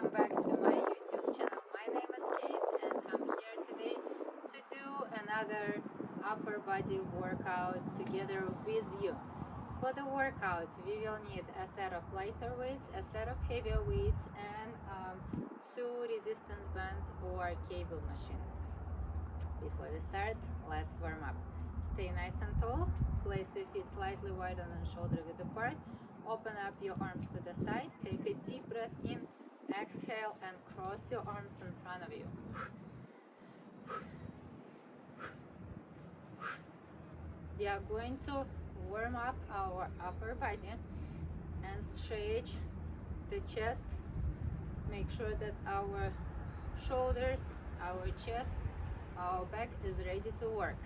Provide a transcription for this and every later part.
welcome back to my YouTube channel. My name is Kate and I'm here today to do another upper body workout together with you. For the workout, we will need a set of lighter weights, a set of heavier weights, and 2 resistance bands or cable machine. Before we start, let's warm up. Stay nice and tall, place your feet slightly wider than shoulder width apart. Open up your arms to the side, take a deep breath in, exhale and cross your arms in front of you. We are going to warm up our upper body and stretch the chest. Make sure that our shoulders, our chest, our back is ready to work.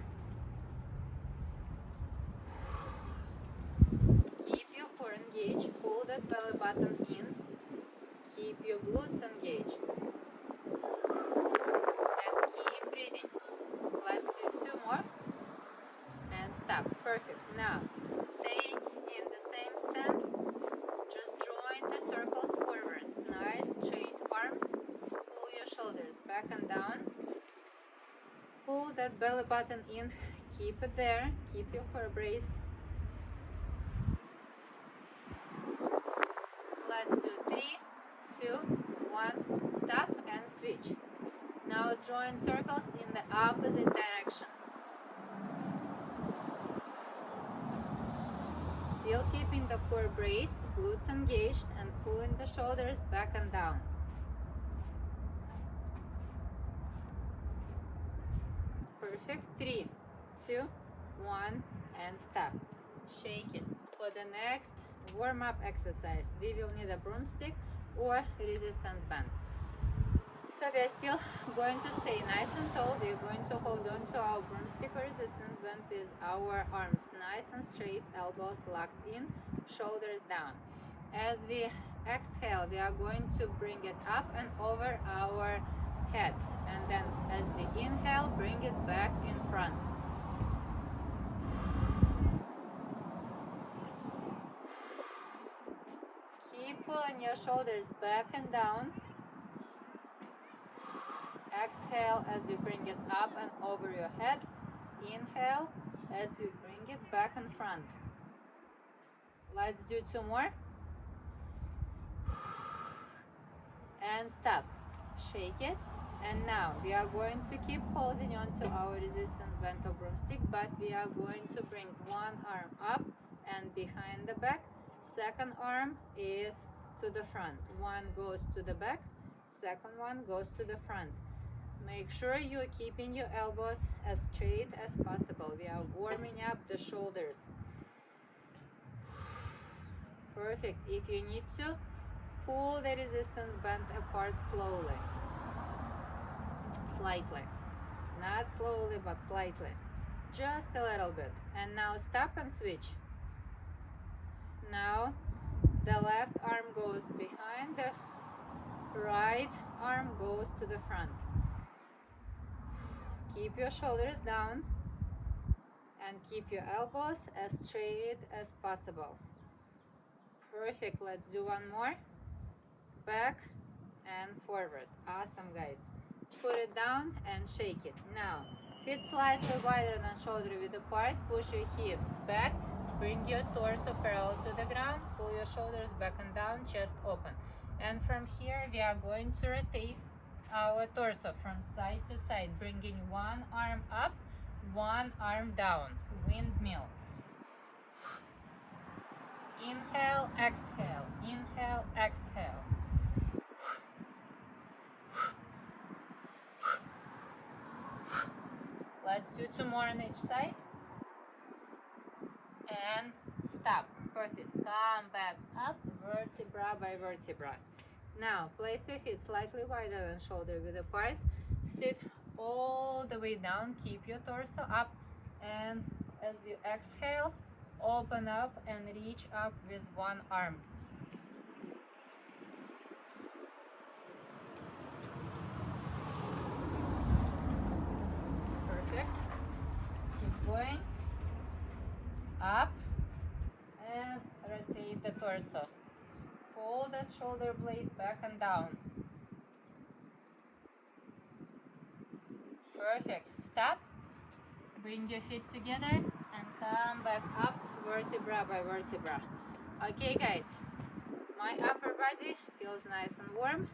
Engage, pull that belly button in, keep your glutes engaged, and keep breathing. Let's do 2 more, and stop. Perfect. Now, stay in the same stance, just join the circles forward. Nice, straight arms, pull your shoulders back and down, pull that belly button in, keep it there, keep your core braced. Let's do 3, 2, 1, stop and switch. Now join circles in the opposite direction. Still keeping the core braced, glutes engaged, and pulling the shoulders back and down. Perfect. 3, 2, 1, and stop. Shake it. For the next warm-up exercise, we will need a broomstick or resistance band. So we are still going to stay nice and tall. We are going to hold on to our broomstick or resistance band with our arms nice and straight, elbows locked in, shoulders down. As we exhale, we are going to bring it up and over our head, and then as we inhale, bring it back in front. Pulling your shoulders back and down. Exhale as you bring it up and over your head. Inhale as you bring it back in front. Let's do 2 more. And stop. Shake it. And now we are going to keep holding on to our resistance band or broomstick, but we are going to bring one arm up and behind the back. Second arm is to the front. One goes to the back, second one goes to the front. Make sure you're keeping your elbows as straight as possible. We are warming up the shoulders. Perfect. If you need to, pull the resistance band apart slowly. Slightly. Not slowly, but slightly. Just a little bit. And now stop and switch. Now the left arm goes behind, the right arm goes to the front. Keep your shoulders down and keep your elbows as straight as possible. Perfect. Let's do 1 more. Back and forward. Awesome, guys. Put it down and shake it. Now, feet slightly wider than shoulder width apart. Push your hips back. Bring your torso parallel to the ground, pull your shoulders back and down, chest open. And from here, we are going to rotate our torso from side to side, bringing one arm up, one arm down, windmill. Inhale, exhale, inhale, exhale. Let's do 2 more on each side. And stop. Perfect. Come back up, vertebra by vertebra. Now place your feet slightly wider than shoulder width apart. Sit all the way down. Keep your torso up, and as you exhale, open up and reach up with one arm. Perfect. Keep going. Up and rotate the torso. Pull that shoulder blade back and down. Perfect. Stop. Bring your feet together and come back up vertebra by vertebra. Okay guys, my upper body feels nice and warm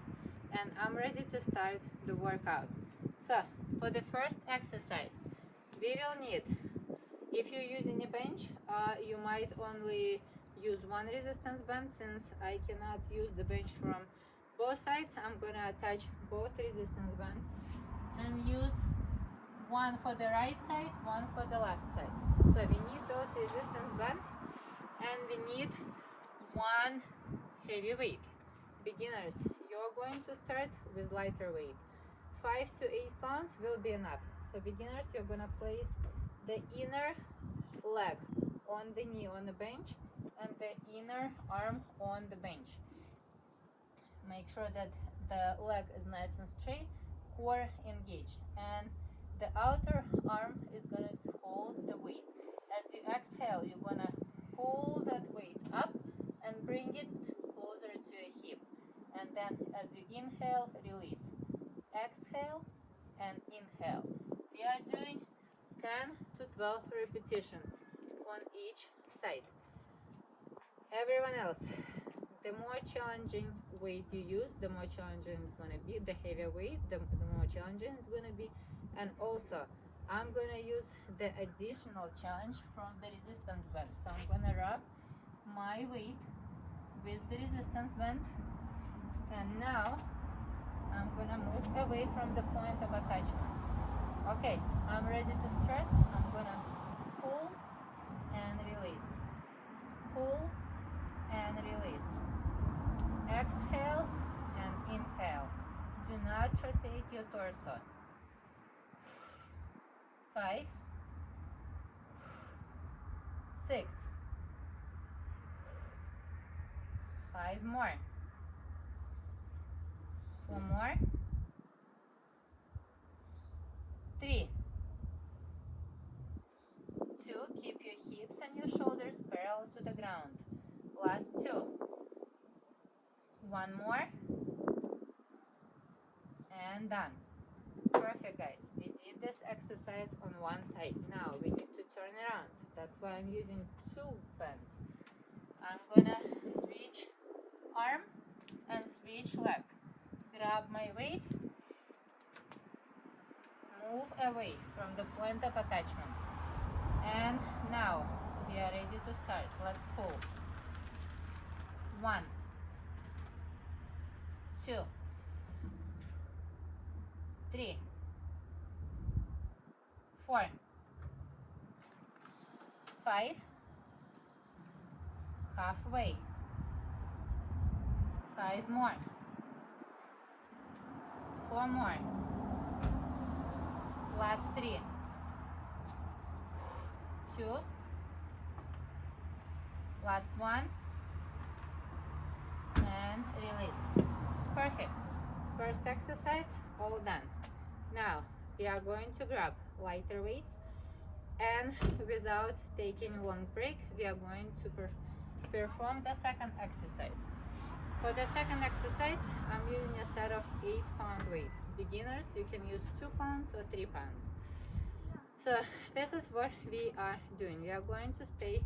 and I'm ready to start the workout. So for the first exercise, we will need, if you're using a bench, you might only use one resistance band. Since I cannot use the bench from both sides, I'm gonna attach both resistance bands and use one for the right side, one for the left side. So we need those resistance bands and we need one heavy weight. Beginners, you're going to start with lighter weight. 5 to 8 pounds will be enough. So beginners, you're gonna place the inner leg on the knee on the bench and the inner arm on the bench. Make sure that the leg is nice and straight, core engaged, and the outer arm is going to hold the weight. As you exhale, you're going to pull that weight up and bring it closer to your hip. And then as you inhale, release. Exhale and inhale. We are doing 10 to 12 repetitions on each side. Everyone else, the more challenging weight you use, the more challenging it's going to be. The heavier weight, the more challenging it's going to be. And also, I'm going to use the additional challenge from the resistance band. So I'm going to rub my weight with the resistance band. And now, I'm going to move away from the point of attachment. Okay, I'm ready to start. I'm going to pull and release. Pull and release. Exhale and inhale. Do not rotate your torso. 5, 6, 5 more, 4 more, 3, 2, keep your hips and your shoulders parallel to the ground. Last 2, 1 more, and done. Perfect guys, we did this exercise on one side. Now we need to turn around. That's why I'm using 2 bands. I'm gonna switch arm and switch leg. Grab my weight, move away from the point of attachment. And now we are ready to start. Let's pull. 1, 2, 3, 4, 5, halfway, 5 more, 4 more, last 3, 2, last 1, and release. Perfect. First exercise all done. Now we are going to grab lighter weights, and without taking a long break, we are going to perform the second exercise. For the second exercise, I'm using a set of 8-pound weights. Beginners, you can use 2 pounds or 3 pounds. So this is what we are doing. We are going to stay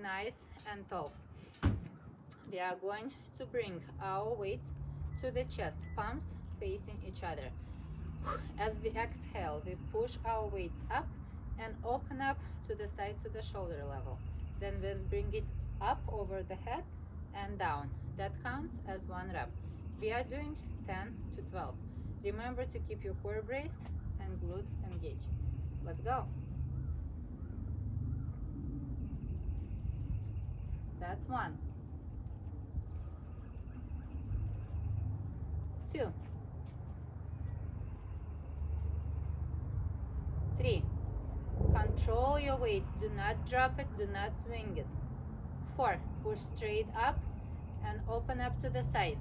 nice and tall. We are going to bring our weights to the chest, palms facing each other. As we exhale, we push our weights up and open up to the side, to the shoulder level. Then we'll bring it up over the head and down. That counts as 1 rep. We are doing 10 to 12. Remember to keep your core braced and glutes engaged. Let's go. That's 1. 2. 3. Control your weight. Do not drop it. Do not swing it. 4. Push straight up and open up to the side.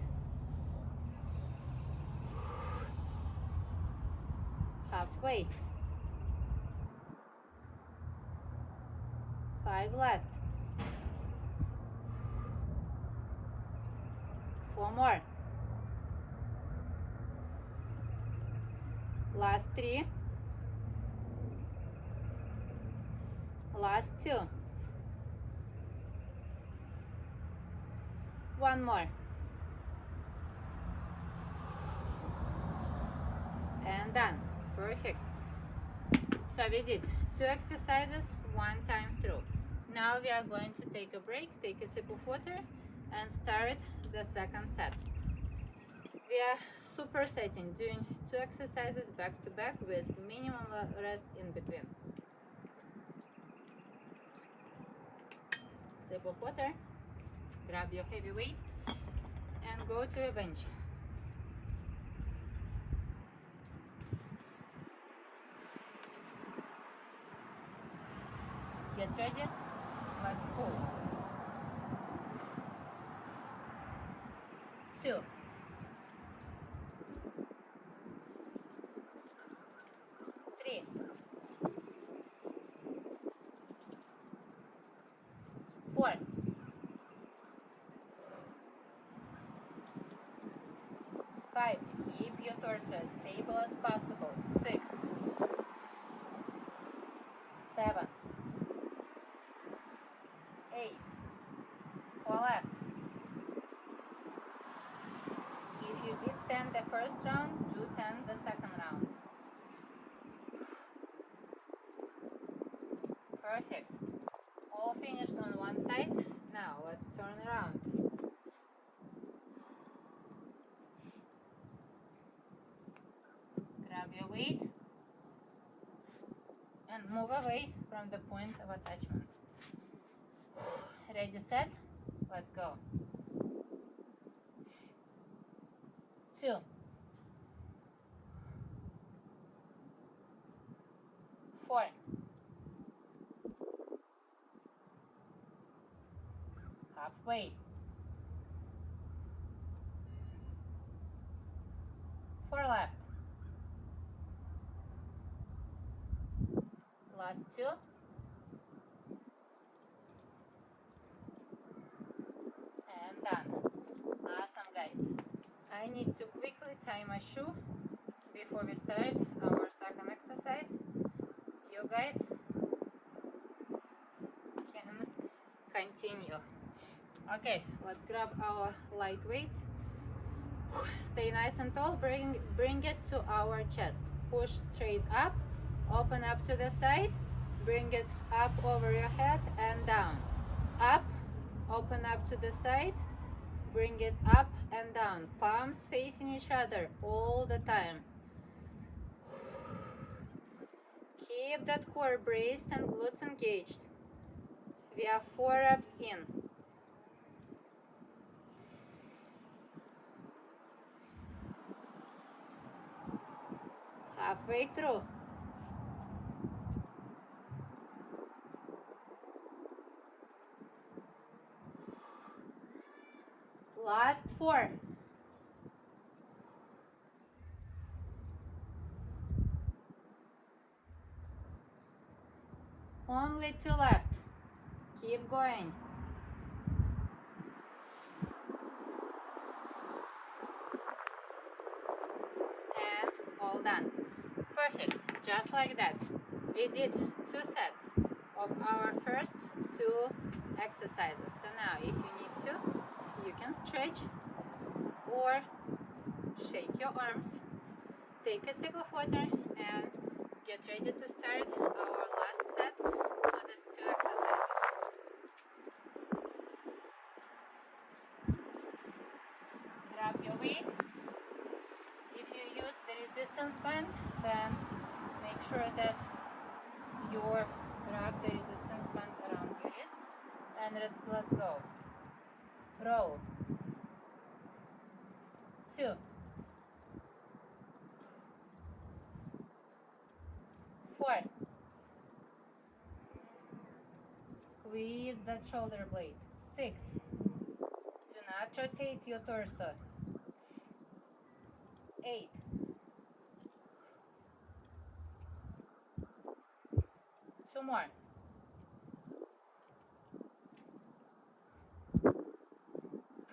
Halfway. 5 left. 4 more. Last 3. Last 2. One more. And done. Perfect. So we did 2 exercises, 1 time through. Now we are going to take a break, take a sip of water, and start the second set. We are supersetting, doing 2 exercises back to back with minimum rest in between. Sip of water, grab your heavy weight, and go to a bench. Get ready, let's pull. 2. 3. 4. 5. Keep your torso as stable as possible. 6. 7. 8. 4 left. If you did 10 the first round, do 10 the second round. Perfect. All finished on one side. Now let's turn around. Grab your weight and move away from the point of attachment. Ready, set, let's go. 2. 4. halfway. 4 left. Last 2. And done. Awesome, guys. I need to quickly tie my shoe before we start our second exercise. You guys can continue. Okay, let's grab our light weights. Stay nice and tall. Bring it to our chest. Push straight up. Open up to the side. Bring it up over your head and down. Up. Open up to the side. Bring it up and down. Palms facing each other all the time. Keep that core braced and glutes engaged. We have 4 reps in. Halfway through. Last 4. Only 2 left. Keep going. And all done. Perfect. Just like that. We did 2 sets of our first 2 exercises. So now if you need to, you can stretch or shake your arms, take a sip of water, and get ready to start our last set for these 2 exercises. Grab your weight. If you use the resistance band, then make sure that you wrap the resistance band around your wrist, and let's go. Roll. 2. 4. Squeeze that shoulder blade. 6. Do not rotate your torso. 8. 2 more.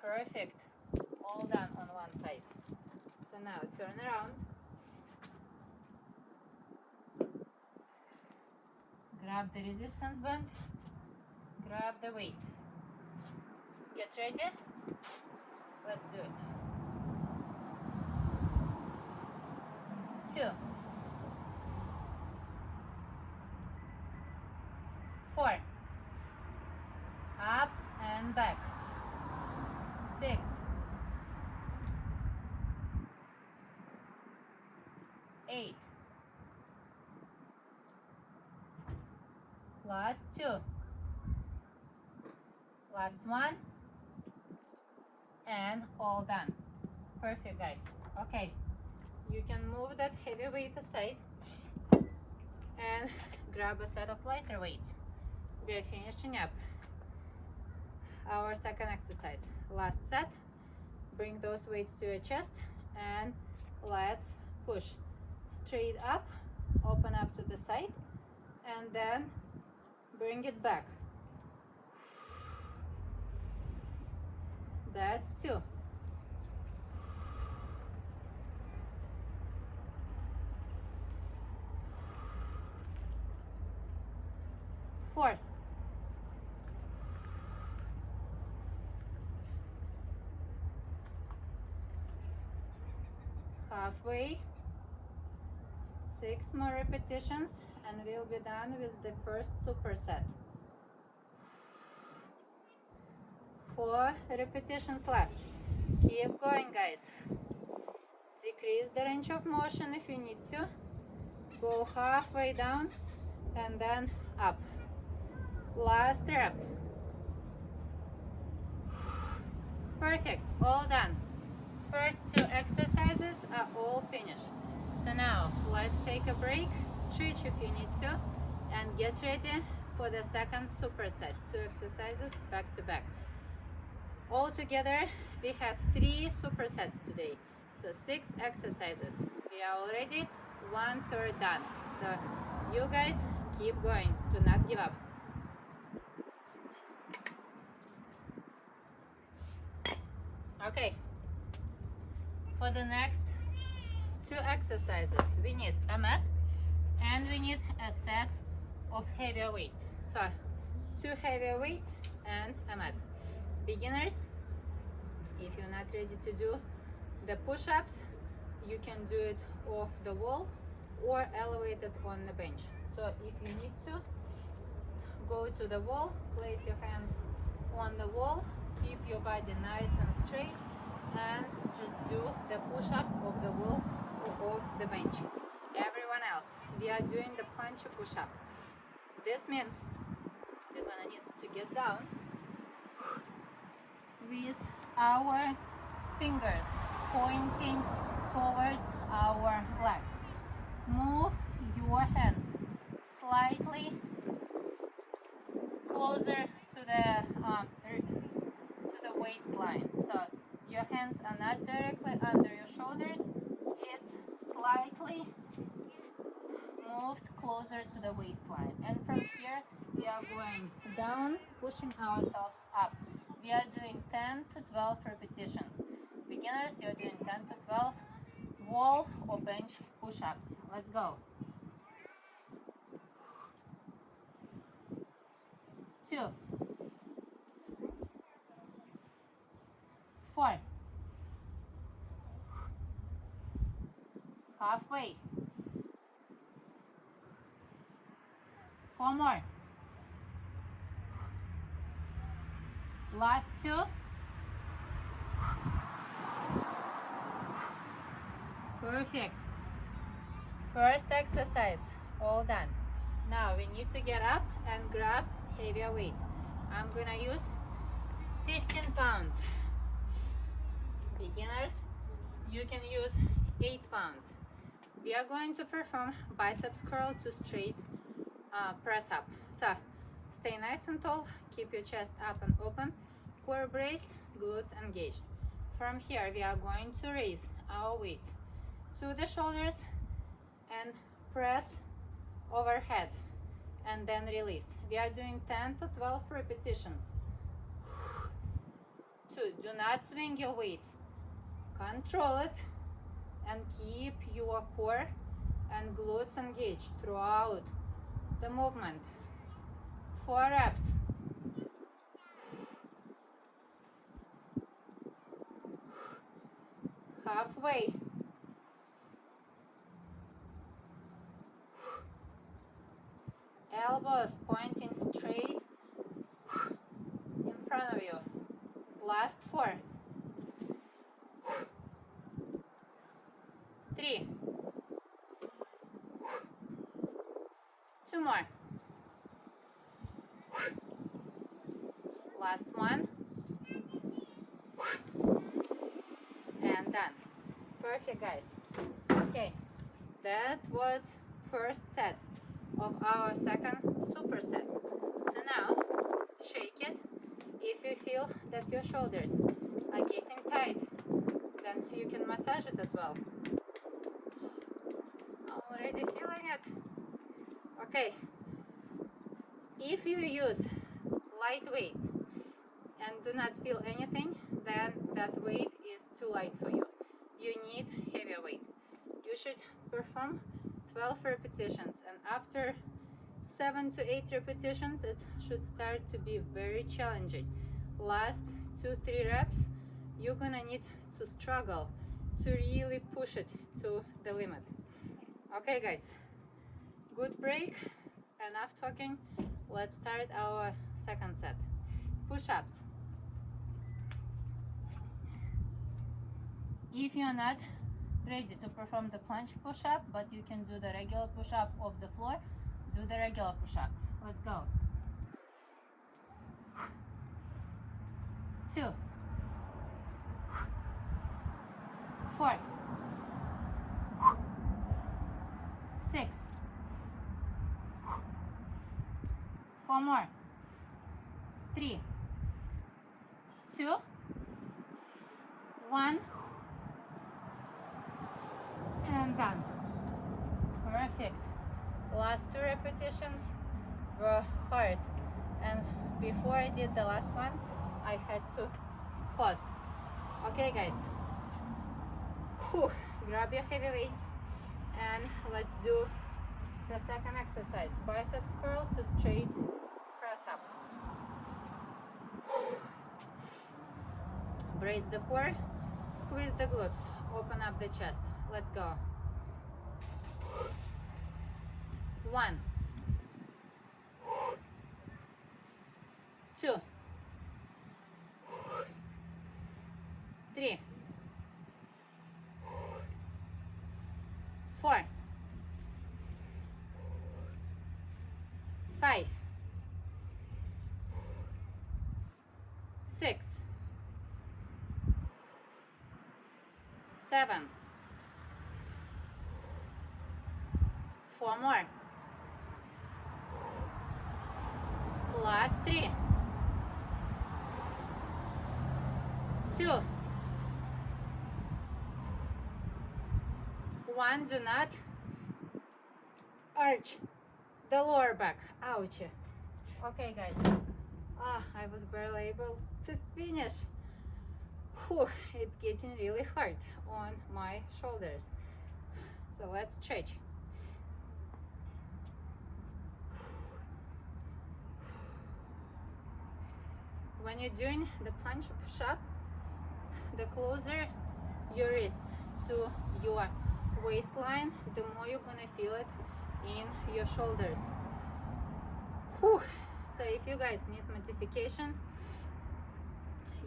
Perfect. All done on one side. So now turn around. Grab the resistance band, grab the weight. Get ready? Let's do it. 2, 4, up and back, 6, 8, last 2, last 1, and all done. Perfect, guys. Okay, you can move that heavy weight aside and grab a set of lighter weights. We are finishing up our second exercise. Last set. Bring those weights to your chest and let's push straight up, open up to the side, and then bring it back. That's 2. 4. 1/2. 6 more repetitions and we'll be done with the first superset. 4 repetitions left. Keep going, guys. Decrease the range of motion if you need to. Go halfway down and then up. Last rep. Perfect, all done. First 2 exercises are all finished. So now let's take a break, stretch if you need to, and get ready for the second superset. 2 exercises back to back. All together we have 3 supersets today, so 6 exercises. We are already 1/3 done. So you guys keep going, do not give up. Okay, for the next 2 exercises we need a mat and we need a set of heavier weights. So 2 heavier weights and a mat. Beginners, if you're not ready to do the push-ups, you can do it off the wall or elevated on the bench. So if you need to, go to the wall, place your hands on the wall, keep your body nice and straight, and just do the push-up of the wall or off the bench. Everyone else, we are doing the planche push-up. This means we're gonna need to get down with our fingers pointing towards our legs. Move your hands slightly closer to the waistline. So your hands are not directly under your shoulders. It's slightly moved closer to the waistline. And from here we are going down, pushing ourselves up. We are doing 10 to 12 repetitions. Beginners, you're doing 10 to 12 wall or bench push-ups. Let's go. 2, 4, halfway, 4 more, last 2, perfect. First exercise all done. Now we need to get up and grab heavier weights. I'm gonna use 15 pounds. Beginners, you can use 8 pounds. We are going to perform biceps curl to straight press up. So stay nice and tall, keep your chest up and open, core braced, glutes engaged. From here we are going to raise our weights to the shoulders and press overhead and then release. We are doing 10 to 12 repetitions. 2, do not swing your weights. Control it and keep your core and glutes engaged throughout the movement. 4 reps. Halfway. Elbows pointing straight in front of you. Last 4. 3. 2 more. Last 1. And done. Perfect, guys. Okay, that was first set of our second superset. So now shake it. If you feel that your shoulders are getting tight, then you can massage it as well. I'm already feeling it. Okay, if you use light weights and do not feel anything, then that weight is too light for you. You need heavier weight. You should perform 12 repetitions, and after 7 to 8 repetitions it should start to be very challenging. Last 2-3 reps you're gonna need to struggle to really push it to the limit. Okay guys, good break, enough talking. Let's start our second set. Push-ups. If you're not ready to perform the plunge push-up, but you can do the regular push-up off the floor, do the regular push-up. Let's go. 2, 4, 6, 4 more, 3, 2, 1, and done. Perfect. Last 2 repetitions were hard, and before I did the last one I had to pause. Okay guys, grab your heavy weights and let's do the second exercise, biceps curl to straight press up. Brace the core, squeeze the glutes, open up the chest. Let's go. 1, 2, 3, 4, 5, 6, 7, 4 more. Last 3, 2, 1. Do not arch the lower back. Ouch. Okay guys, I was barely able to finish. It's getting really hard on my shoulders, so let's stretch. When you're doing the plunge push-up, the closer your wrists to your waistline, the more you're gonna feel it in your shoulders. So if you guys need modification,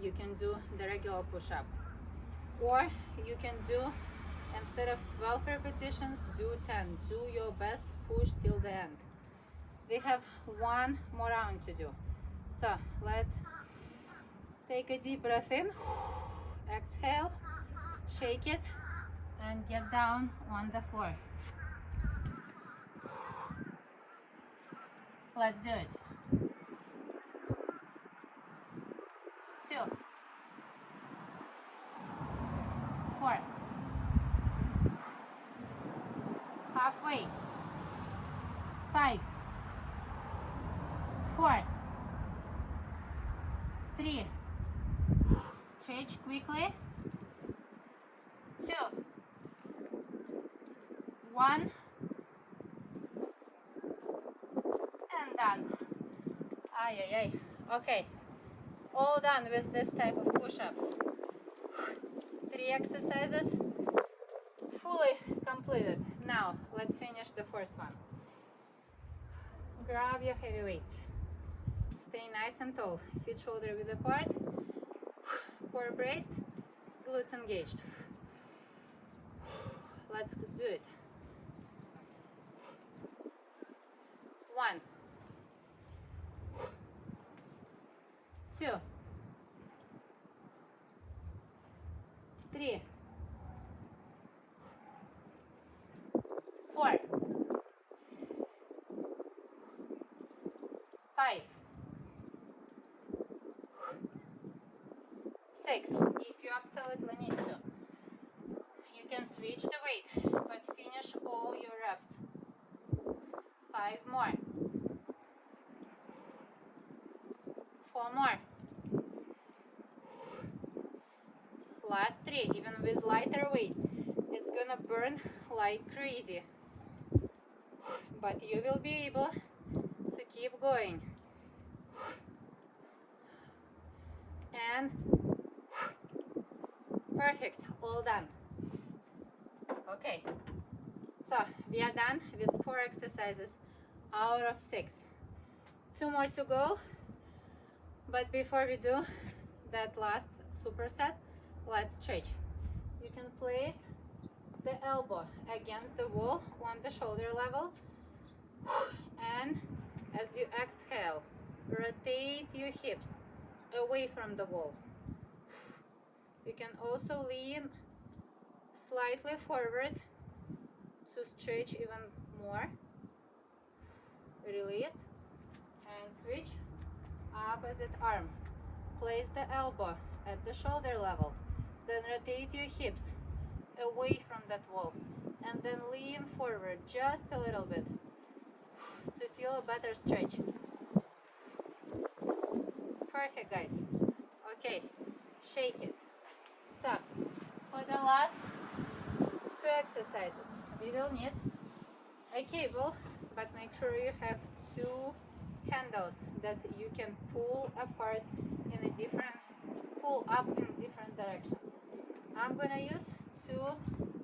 you can do the regular push-up, or you can do, instead of 12 repetitions, do 10. Do your best, push till the end. We have 1 more round to do, so let's take a deep breath in, exhale, shake it, and get down on the floor. Let's do it. 2, 4, halfway, 5, 4, 3, stretch quickly, 2, 1, and done. Ay, ay, ay. Okay, all done with this type of push-ups. 3 exercises fully completed. Now let's finish the first one. Grab your heavy weights. Stay nice and tall. Feet shoulder width apart. Core braced. Glutes engaged. Let's do it. 1, 2, 3, 4, 5, 6. If you absolutely need to, you can switch the weight, but finish all your reps. 5 more. 4 more. Last 3. Even with lighter weight, it's gonna burn like crazy, but you will be able to keep going. And perfect, all done. Okay, so we are done with 4 exercises out of 6. 2 more to go, but before we do that last superset, let's stretch. You can place the elbow against the wall on the shoulder level, and as you exhale, rotate your hips away from the wall. You can also lean slightly forward to stretch even more. Release and switch. Opposite arm. Place the elbow at the shoulder level, then rotate your hips away from that wall, and then lean forward just a little bit to feel a better stretch. Perfect, guys. Okay, shake it. So for the last 2 exercises, we will need a cable, but make sure you have 2 handles that you can pull apart in a different, pull up in different directions. I'm gonna use 2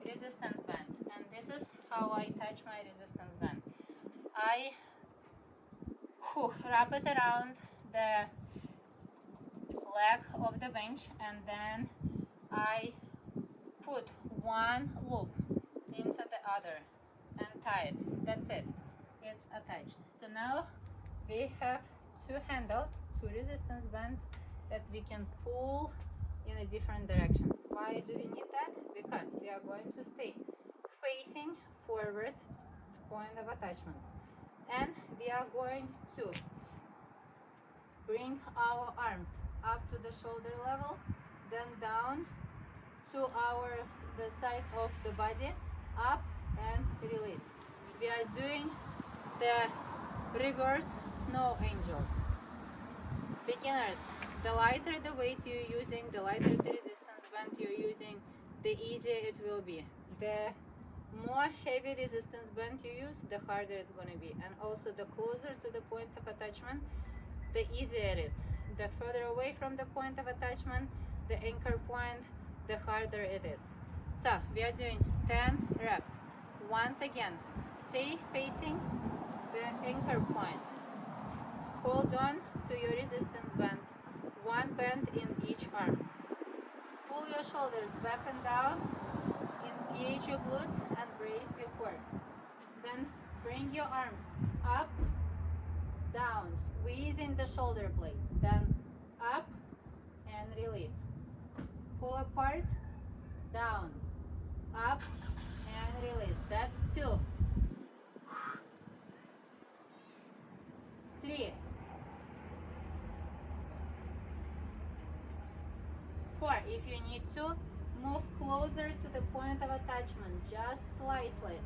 resistance bands, and this is how I touch my resistance band. I wrap it around the leg of the bench, and then I put one loop inside the other and tie it. That's it. It's attached. So now we have 2 handles, 2 resistance bands that we can pull in a different directions. Why do we need that? Because we are going to stay facing forward point of attachment, and we are going to bring our arms up to the shoulder level, then down to the side of the body, up and release. We are doing the reverse snow angels. Beginners, the lighter the weight you're using, the lighter the resistance band you're using, the easier it will be. The more heavy resistance band you use, the harder it's going to be. And also the closer to the point of attachment, the easier it is. The further away from the point of attachment, the anchor point, the harder it is. So we are doing 10 reps. Once again, stay facing the anchor point. Hold on to your resistance bands, 1 band in each arm. Pull your shoulders back and down, engage your glutes and brace your core. Then bring your arms up, down, squeezing the shoulder blades, then up and release. Pull apart, down, up and release. That's 2, 3, 4. If you need to, move closer to the point of attachment, just slightly.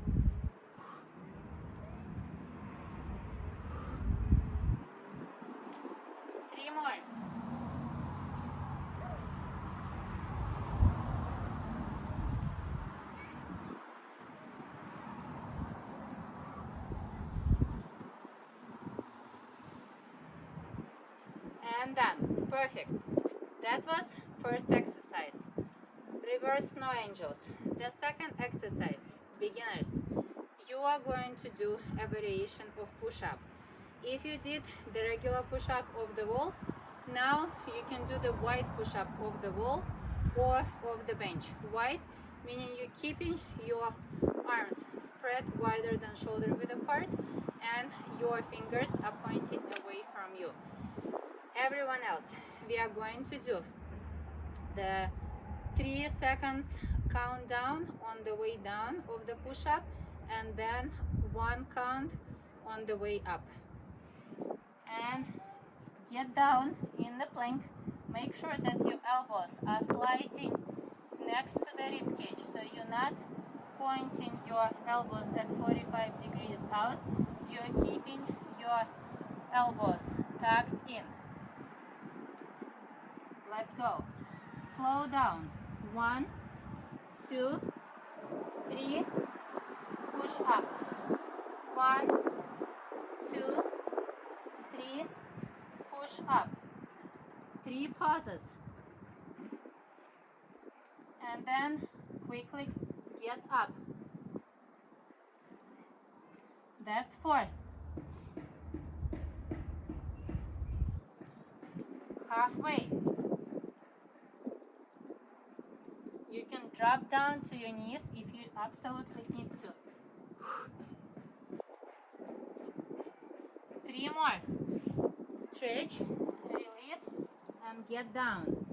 3 more. Perfect. That was first exercise. Reverse snow angels. The second exercise, beginners. You are going to do a variation of push-up. If you did the regular push-up of the wall, now you can do the wide push-up of the wall or of the bench. Wide meaning you're keeping your arms spread wider than shoulder width apart and your fingers are pointing away from you. Everyone else, we are going to do the 3 seconds countdown on the way down of the push-up and then 1 count on the way up. And get down in the plank. Make sure that your elbows are sliding next to the rib cage, so you're not pointing your elbows at 45 degrees out. You're keeping your elbows tucked in. Let's go. Slow down. 1, 2, 3. Push up. 1, 2, 3. Push up. 3 pauses. And then quickly get up. That's 4. Halfway. You can drop down to your knees if you absolutely need to. 3 more. Stretch, release, and get down.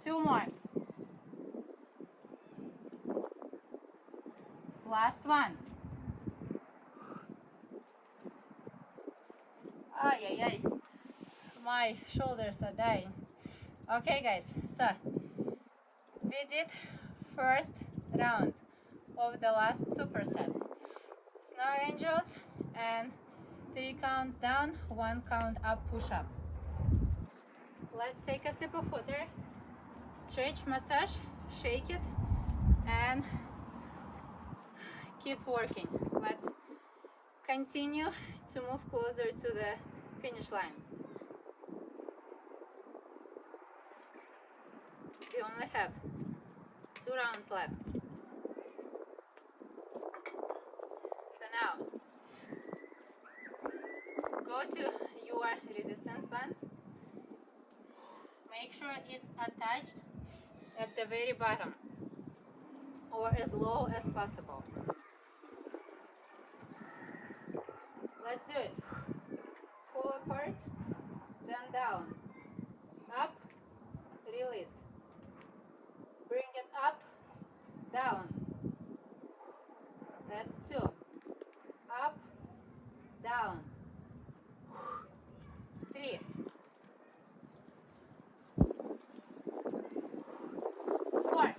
2 more. Last one. Ay, ay, ay. My shoulders are dying. Okay, guys, so we did first round of the last superset. Snow angels and 3 counts down, 1 count up push-up. Let's take a sip of water, stretch, massage, shake it, and keep working. Let's continue to move closer to the finish line. We only have 2 rounds left. So now, go to your resistance bands. Make sure it's attached at the very bottom or as low as possible. Let's do it. Pull apart, then down, up, release. Bring it up, down. That's 2. Up, down. 3. 4.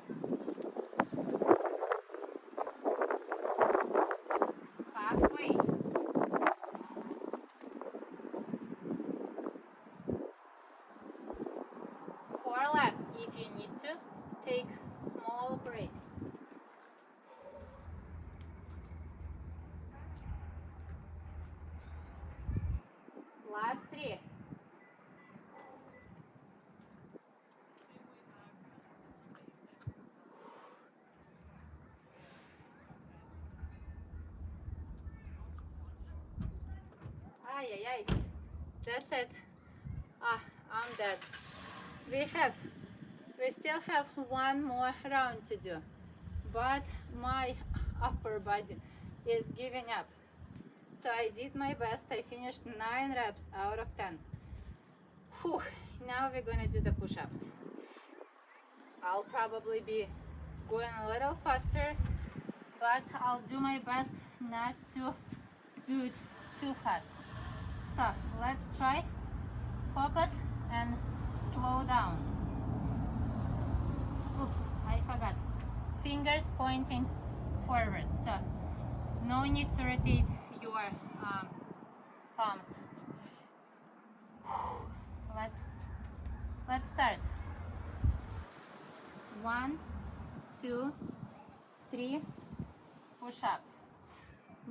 Halfway. 4 left. If you need to, take small breaks. Last 3. Ay, ay, ay. That's it. I'm dead. We still have 1 more round to do, but my upper body is giving up. So I did my best. I finished 9 reps out of 10. Whew. Now we're gonna do the push-ups. I'll probably be going a little faster, but I'll do my best not to do it too fast. So let's try. Focus and slow down. Oops, I forgot. Fingers pointing forward. So no need to rotate your palms. Let's start. 1, 2, 3. Push up.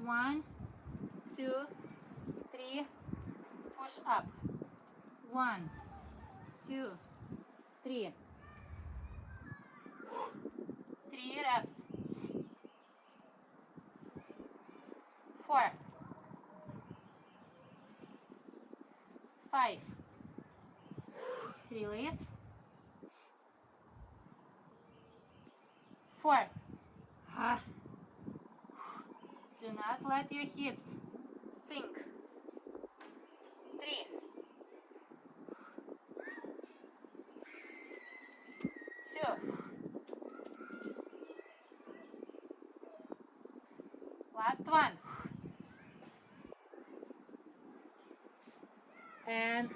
1, 2, 3. Push up. 1, 2, 3. 3 reps. 4, 5. Release. 4. Do not let your hips sink. 3, 2. Last one. And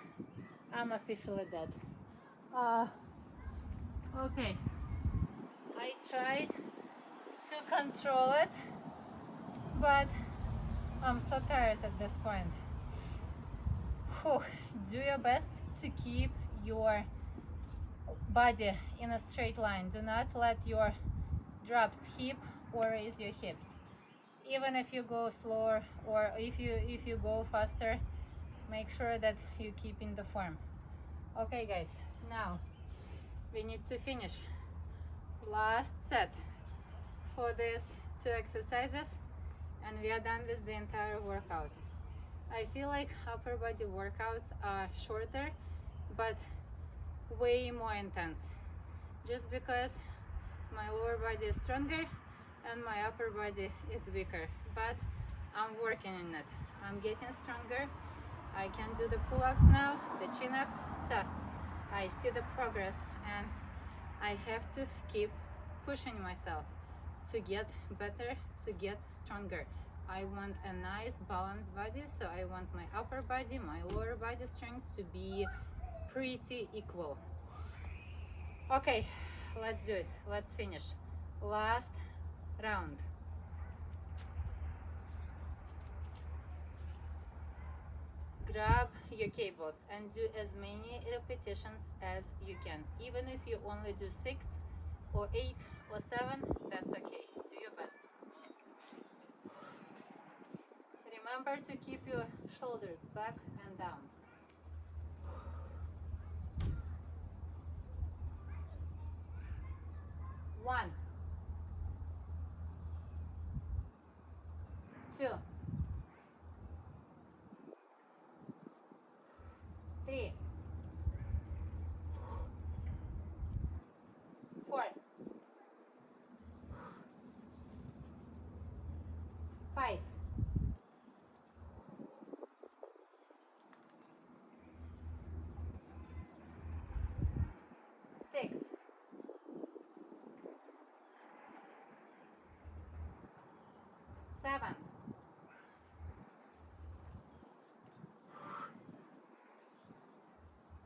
I'm officially dead. Okay. I tried to control it, but I'm so tired at this point. Do your best to keep your body in a straight line. Do not let your drops hip or raise your hips. Even if you go slower or if you go faster, make sure that you keep in the form. Okay guys, now we need to finish. Last set for these 2 exercises and we are done with the entire workout. I feel like upper body workouts are shorter but way more intense, just because my lower body is stronger and my upper body is weaker, but I'm working in it. I'm getting stronger. I can do the pull-ups now, the chin-ups, so I see the progress and I have to keep pushing myself to get better, to get stronger. I want a nice balanced body, so I want my upper body, my lower body strength to be pretty equal. Okay, let's do it. Let's finish. Last round. Grab your cables and do as many repetitions as you can. Even if you only do 6 or 8 or 7, that's okay. Do your best. Remember to keep your shoulders back and down. 1, 2, 3, 4, 5, 6, 7,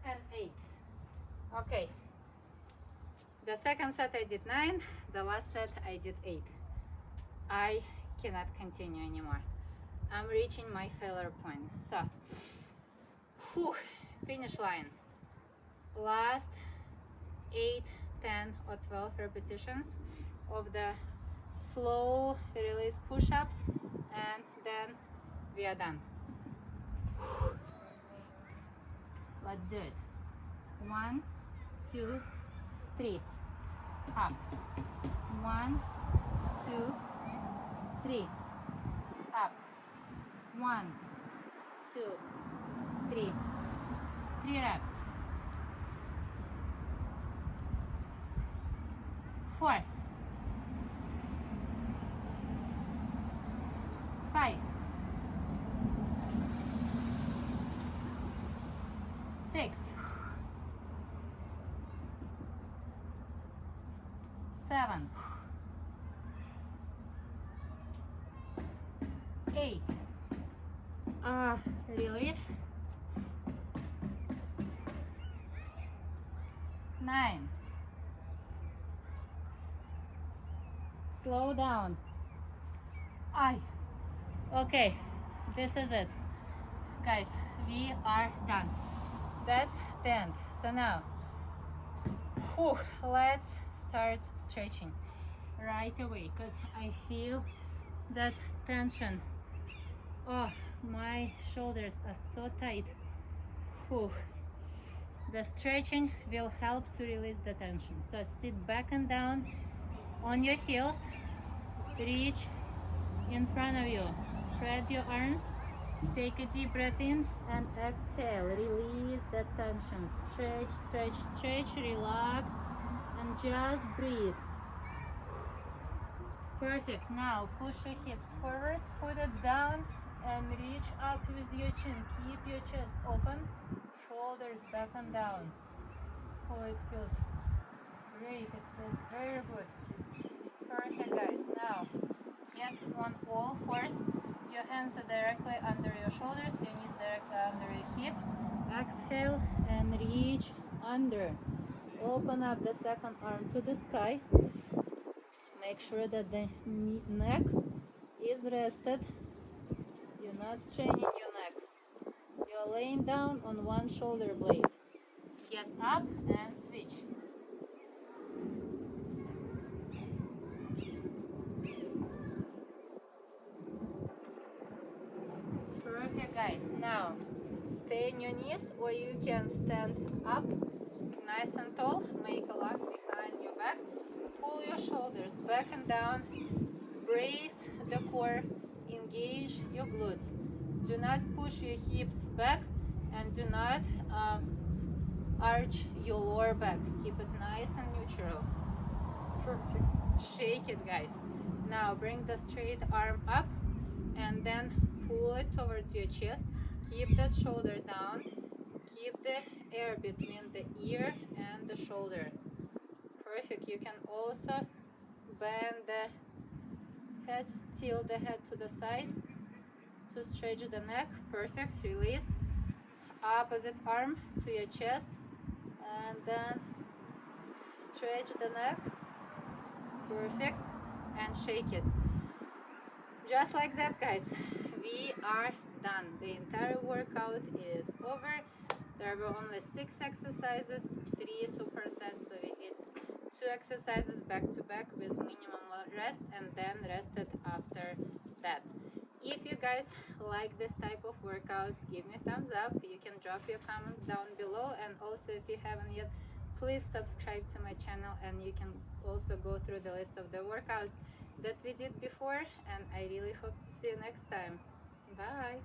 and 8. Okay. The second set I did 9, the last set I did 8. I cannot continue anymore. I'm reaching my failure point. So, finish line. Last 8, 10 or 12 repetitions of the slow release push-ups and then we are done. Let's do it. 1, 2, 3. Up. 1, 2, 3. Up. 1, 2, 3. 3 reps. 4, 5, 6, 7, 8. Release. 9. Slow down. Okay, this is it. Guys, we are done. That's the end. So now, let's start stretching right away because I feel that tension. Oh, my shoulders are so tight. The stretching will help to release the tension. So sit back and down on your heels, reach in front of you, spread your arms, take a deep breath in and exhale, release the tension, stretch, stretch, stretch, relax and just breathe. Perfect. Now push your hips forward, put it down and reach up with your chin. Keep your chest open, shoulders back and down. Oh, it feels great. It feels very good. Perfect, guys. Now get on all fours. Your hands are directly under your shoulders, your knees directly under your hips. Exhale and reach under. Open up the second arm to the sky. Make sure that the neck is rested. You're not straining your neck. You're laying down on one shoulder blade. Get up and switch. Perfect, guys. Now stay on your knees or you can stand up nice and tall. Make a lock behind your back. Pull your shoulders back and down. Brace the core. Engage your glutes. Do not push your hips back and do not arch your lower back. Keep it nice and neutral. Perfect. Shake it, guys. Now bring the straight arm up and then pull it towards your chest. Keep that shoulder down. Keep the air between the ear and the shoulder. Perfect. You can also bend the head, tilt the head to the side to stretch the neck. Perfect. Release. Opposite arm to your chest and then stretch the neck. Perfect. And shake it. Just like that, guys. We are done. The entire workout is over. There were only 6 exercises, 3 supersets, so we did 2 exercises back to back with minimum rest and then rested after that. If you guys like this type of workouts, give me a thumbs up. You can drop your comments down below, and also if you haven't yet, please subscribe to my channel and you can also go through the list of the workouts that we did before, and I really hope to see you next time. Bye.